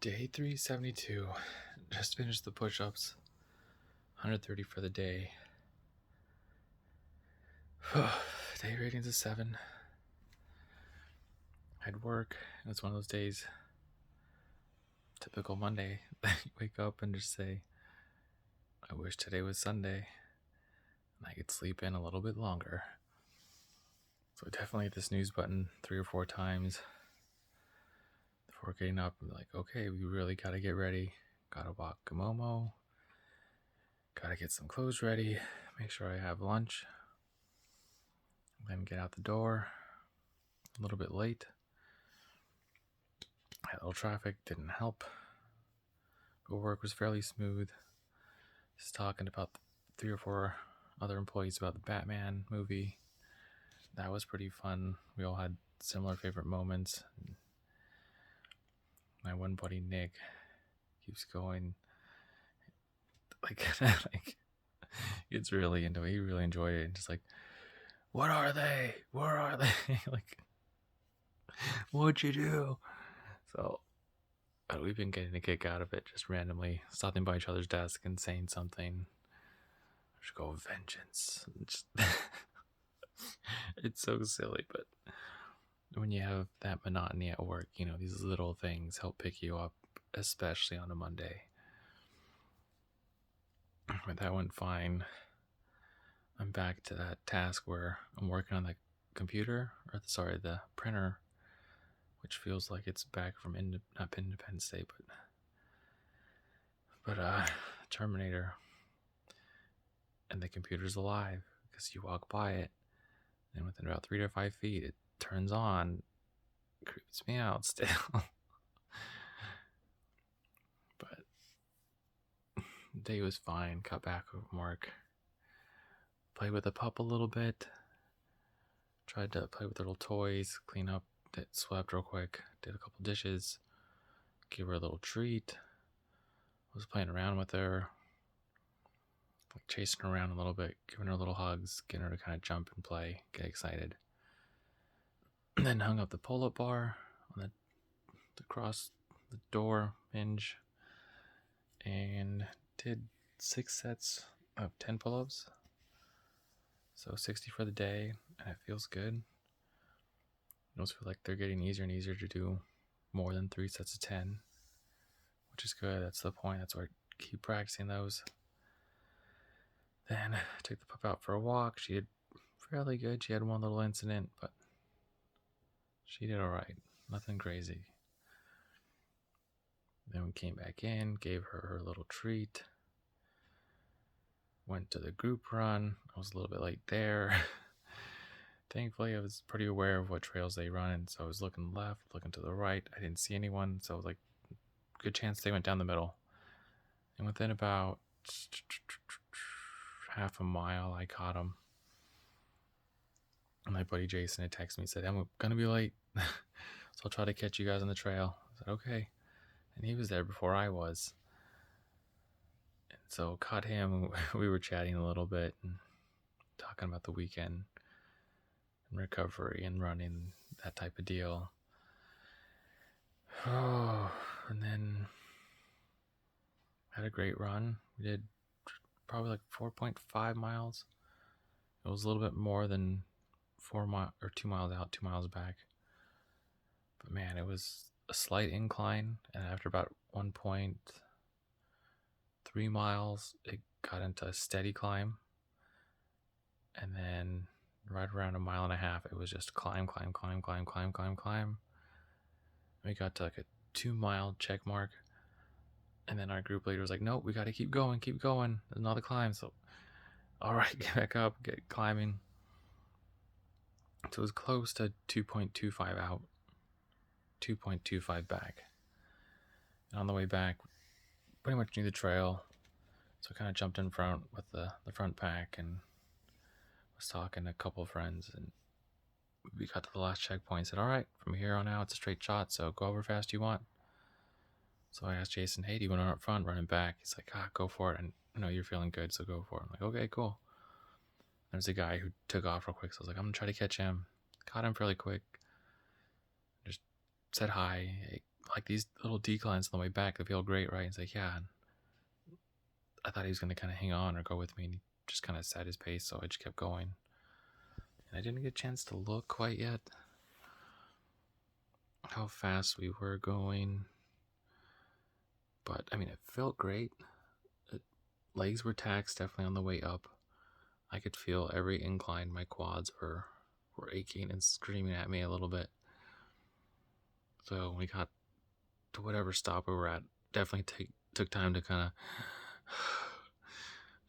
Day 372. Just finished the push-ups. 130 for the day. Day rating's a 7. I'd work. It's one of those days, typical Monday, that you wake up and just say, I wish today was Sunday and I could sleep in a little bit longer. So definitely hit the snooze button 3 or 4 times before getting up and be like, okay, we really gotta get ready. Gotta walk Momo. Gotta get some clothes ready. Make sure I have lunch. Then get out the door. A little bit late. Had a little traffic, didn't help. But work was fairly smooth. Just talking about 3 or 4 other employees about the Batman movie. That was pretty fun. We all had similar favorite moments. My one buddy Nick keeps going like it's really into it. He really enjoyed it. And just like, what are they? Where are they? Like, what'd you do? So we've been getting a kick out of it, just randomly stopping by each other's desk and saying something. Just go vengeance. Just it's so silly, but when you have that monotony at work, these little things help pick you up, especially on a Monday. But that went fine. I'm back to that task where I'm working on the computer, the printer, which feels like it's back from not Independence Day, but Terminator, and the computer's alive because you walk by it, and within about 3 to 5 feet, it turns on. Creeps me out still. But the day was fine. Got back from work. Played with the pup a little bit. Tried to play with little toys. Clean up. Swept real quick. Did a couple dishes. Gave her a little treat. Was playing around with her. Like chasing her around a little bit. Giving her little hugs. Getting her to kind of jump and play. Get excited. And then hung up the pull-up bar on across the door hinge and did 6 sets of 10 pull-ups. So 60 for the day, and it feels good. Those feel like they're getting easier and easier to do more than 3 sets of 10, which is good. That's the point. That's why I keep practicing those. Then took the pup out for a walk. She did fairly good. She had one little incident, but she did all right. Nothing crazy. Then we came back in, gave her little treat. Went to the group run. I was a little bit late there. Thankfully, I was pretty aware of what trails they run, and so I was looking left, looking to the right. I didn't see anyone, so I was like, good chance they went down the middle. And within about half a mile, I caught them. And my buddy Jason had texted me and said, I'm going to be late, so I'll try to catch you guys on the trail. I said, okay. And he was there before I was. And so caught him. We were chatting a little bit and talking about the weekend and recovery and running, that type of deal. Oh, and then had a great run. We did probably like 4.5 miles. It was a little bit more than 4 miles or 2 miles out, 2 miles back. But man, it was a slight incline, and after about 1.3 miles, it got into a steady climb. And then right around 1.5 miles, it was just climb. We got to like a 2-mile check mark. And then our group leader was like, nope, we got to keep going. There's another climb. So, all right, get back up, get climbing. So it was close to 2.25 out, 2.25 back. And on the way back, pretty much knew the trail. So I kind of jumped in front with the front pack and was talking to a couple of friends. And we got to the last checkpoint and said, all right, from here on out, it's a straight shot. So go however fast you want. So I asked Jason, hey, do you want to run up front, running back? He's like, go for it. And I know you're feeling good, so go for it. I'm like, okay, cool. There's a guy who took off real quick, so I was like, I'm going to try to catch him. Caught him fairly quick. Just said hi. like these little declines on the way back, they feel great, right? He's like, yeah. And I thought he was going to kind of hang on or go with me, and he just kind of set his pace, so I just kept going. And I didn't get a chance to look quite yet how fast we were going, but I mean, it felt great. Legs were taxed definitely on the way up. I could feel every incline. My quads were aching and screaming at me a little bit. So when we got to whatever stop we were at, definitely took time to kind of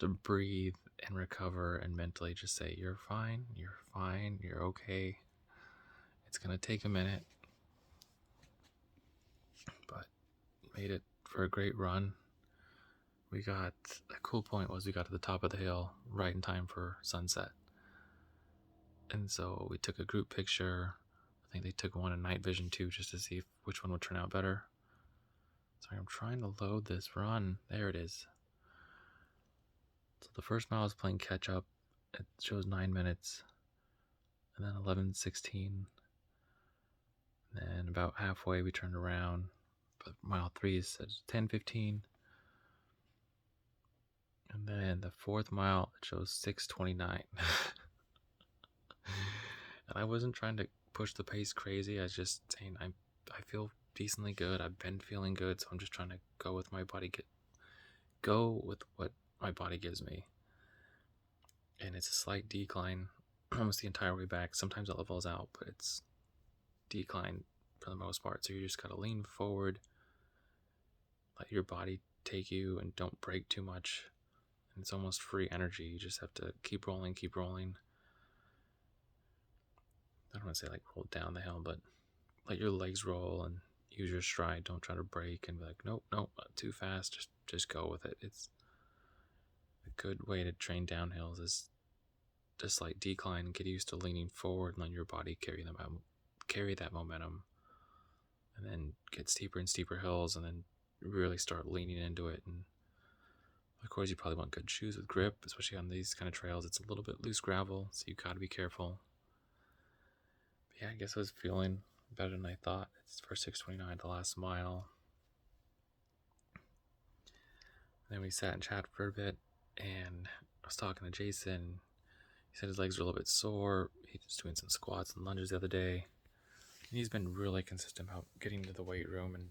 to breathe and recover and mentally just say, you're fine, you're okay. It's gonna take a minute, but made it for a great run. We got, the cool point was we got to the top of the hill right in time for sunset. And so we took a group picture. I think they took one in night vision too, just to see which one would turn out better. Sorry, I'm trying to load this run. There it is. So the first mile I was playing catch up. It shows 9 minutes. And then 11:16. Then about halfway we turned around. But mile 3 says 10:15. And then the fourth mile, it shows 6:29. And I wasn't trying to push the pace crazy. I was just saying I feel decently good. I've been feeling good, so I'm just trying to go with my body. Go with what my body gives me. And it's a slight decline almost the entire way back. Sometimes it levels out, but it's decline for the most part. So you just gotta lean forward, let your body take you, and don't brake too much. And it's almost free energy. You just have to keep rolling. I don't want to say like roll down the hill, but let your legs roll and use your stride. Don't try to brake and be like, nope, not too fast. Just go with it. It's a good way to train downhills is just like decline and get used to leaning forward and let your body carry that momentum, and then get steeper and steeper hills, and then really start leaning into it. And of course, you probably want good shoes with grip, especially on these kind of trails. It's a little bit loose gravel, so you gotta be careful. But yeah, I guess I was feeling better than I thought. It's for 6:29, the last mile. And then we sat and chatted for a bit, and I was talking to Jason. He said his legs were a little bit sore. He was doing some squats and lunges the other day. And he's been really consistent about getting to the weight room, and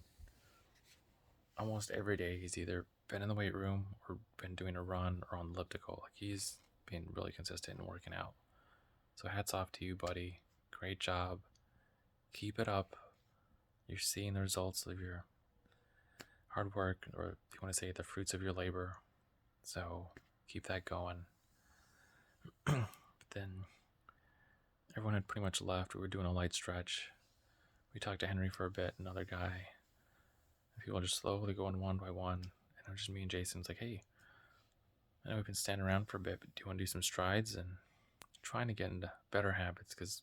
almost every day he's either been in the weight room or been doing a run or on elliptical. Like, he's been really consistent in working out. So hats off to you, buddy. Great job. Keep it up. You're seeing the results of your hard work, or if you want to say the fruits of your labor. So keep that going. But then everyone had pretty much left. We were doing a light stretch. We talked to Henry for a bit, another guy. People just slowly going one by one. And it was just me and Jason. It's like, hey, I know we've been standing around for a bit, but do you want to do some strides? And trying to get into better habits, because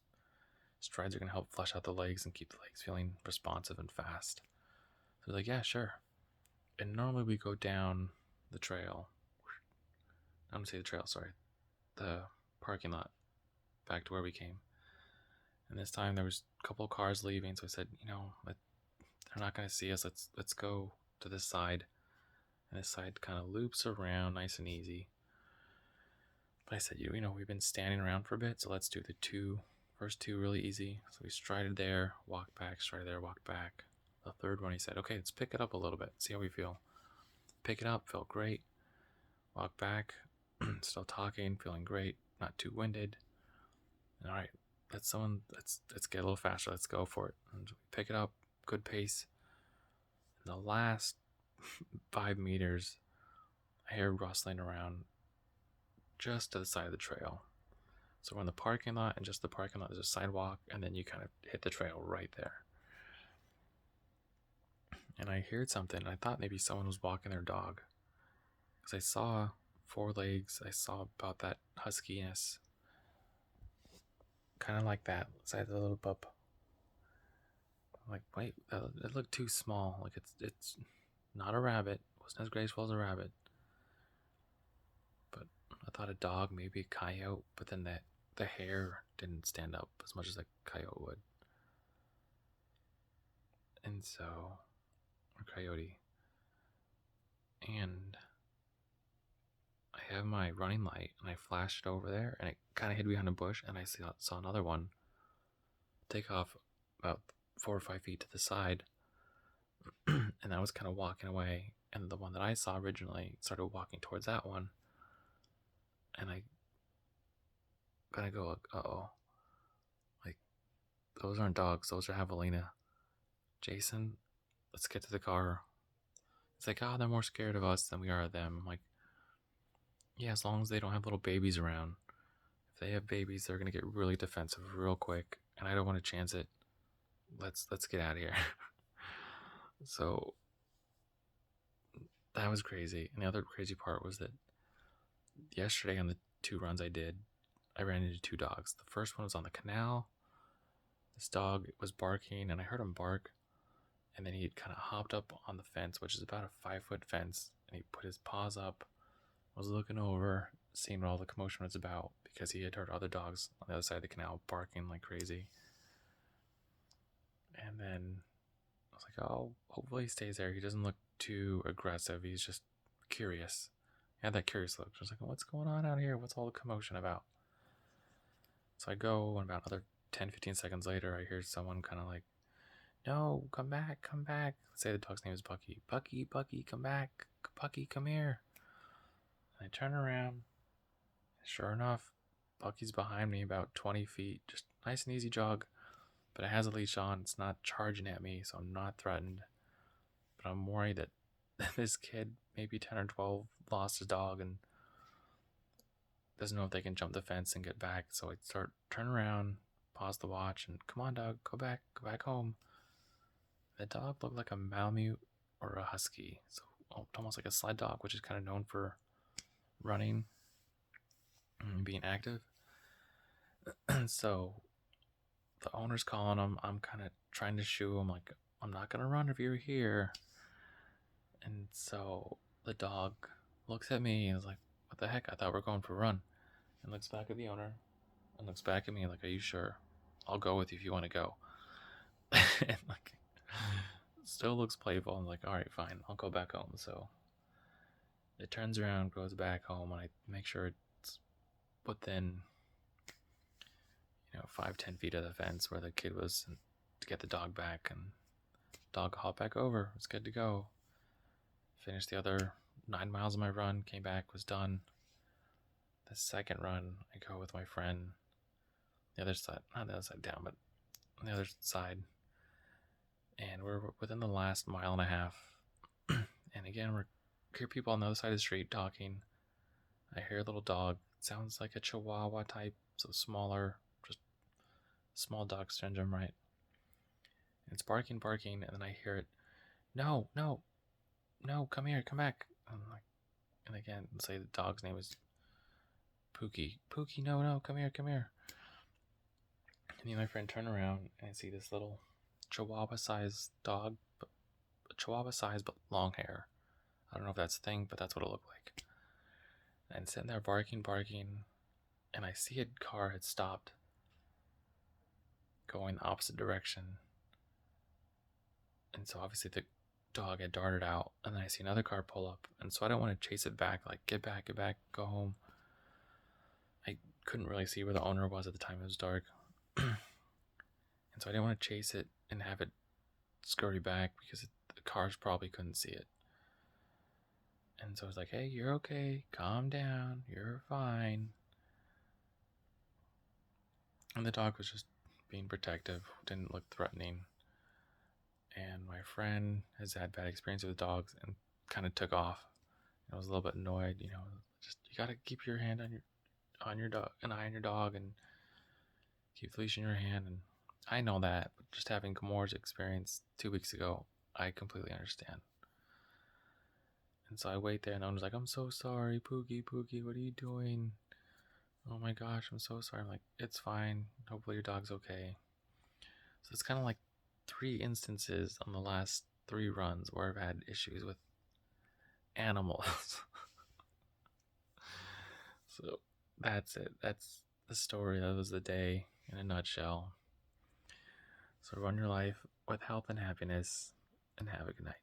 strides are going to help flesh out the legs and keep the legs feeling responsive and fast. So we're like, yeah, sure. And normally we go down the trail. I don't say the trail, sorry. The parking lot back to where we came. And this time there was a couple of cars leaving, so I said, they're not going to see us. Let's go to this side. And this side kind of loops around nice and easy. But I said, we've been standing around for a bit, so let's do the first two really easy. So we strided there, walked back, strided there, walked back. The third one, he said, okay, let's pick it up a little bit, see how we feel. Pick it up, felt great. Walk back, still talking, feeling great, not too winded. And all right, let's get a little faster. Let's go for it. And we pick it up, good pace. In the last 5 meters, I hear rustling around just to the side of the trail. So we're in the parking lot, and just the parking lot, there's a sidewalk, and then you kind of hit the trail right there. And I heard something, and I thought maybe someone was walking their dog, because I saw 4 legs. I saw about that huskiness, kind of like that side of the little pup. I'm like, wait, it looked too small. Like, it's not a rabbit. It wasn't as graceful as a rabbit. But I thought a dog, maybe a coyote, but then the hair didn't stand up as much as a coyote would. And so, or coyote. And I have my running light and I flashed it over there and it kind of hid behind a bush and I saw another one take off about 4 or 5 feet to the side. And I was kind of walking away, and the one that I saw originally started walking towards that one. And I kind of go, uh-oh. Like, those aren't dogs, those are javelina. Jason, let's get to the car. It's like, oh, they're more scared of us than we are of them. I'm like, yeah, as long as they don't have little babies around. If they have babies, they're gonna get really defensive real quick, and I don't want to chance it. Let's get out of here. So that was crazy. And the other crazy part was that yesterday on the 2 runs I did, I ran into 2 dogs. The first one was on the canal. This dog was barking, and I heard him bark. And then he kind of hopped up on the fence, which is about a 5-foot fence, and he put his paws up, was looking over, seeing what all the commotion was about, because he had heard other dogs on the other side of the canal barking like crazy. And then I was like, oh, hopefully he stays there. He doesn't look too aggressive. He's just curious. He had that curious look. I was like, what's going on out here? What's all the commotion about? So I go, and about another 10-15 seconds later, I hear someone kind of like, no, come back, come back. Let's say the dog's name is Bucky. Bucky, Bucky, come back. Bucky, come here. And I turn around. Sure enough, Bucky's behind me about 20 feet. Just nice and easy jog. But it has a leash on. It's not charging at me, so I'm not threatened. But I'm worried that this kid, maybe 10 or 12, lost his dog and doesn't know if they can jump the fence and get back. So I turn around, pause the watch, and come on, dog, go back home. The dog looked like a Malamute or a Husky, so almost like a sled dog, which is kind of known for running and being active. So the owner's calling him. I'm kind of trying to shoo him, like, I'm not gonna run if you're here. And so the dog looks at me and is like, what the heck? I thought we were going for a run. And looks back at the owner and looks back at me like, are you sure? I'll go with you if you want to go. And like, still looks playful. I'm like, all right, fine, I'll go back home. So it turns around, goes back home, and I make sure it's within 5-10 feet of the fence where the kid was, to get the dog back. And dog hopped back over. It's good to go. Finished the other 9 miles of my run, came back, was done. The second run, I go with my friend, the other side, not the other side down, but on the other side. And we're within the last mile and a half. And again, we hear people on the other side of the street talking. I hear a little dog. It sounds like a Chihuahua type, so smaller, just small dog syndrome, right? And it's barking, and then I hear it, no, come here, come back. And again, say the dog's name is Pookie. Pookie, no, come here. And me and my friend turn around and I see this little Chihuahua-sized dog, but long hair. I don't know if that's a thing, but that's what it looked like. And sitting there barking, and I see a car had stopped, going the opposite direction. And so obviously the dog had darted out, and then I see another car pull up, and so I don't want to chase it back, like, get back, go home. I couldn't really see where the owner was at the time. It was dark. And so I didn't want to chase it and have it scurry back because the cars probably couldn't see it. And so I was like, hey, you're okay, calm down, you're fine. And the dog was just being protective, didn't look threatening. And my friend has had bad experience with dogs and kind of took off. I was a little bit annoyed, just, you gotta keep your hand on your dog, an eye on your dog, and keep the leash in your hand. And I know that, but just having Gamor's experience 2 weeks ago, I completely understand. And so I wait there, and the owner's like, I'm so sorry, Pookie, what are you doing? Oh my gosh, I'm so sorry. I'm like, it's fine. Hopefully your dog's okay. So it's kind of like 3 instances on the last 3 runs where I've had issues with animals. So that's it. That's the story. That was the day in a nutshell. So run your life with health and happiness, and have a good night.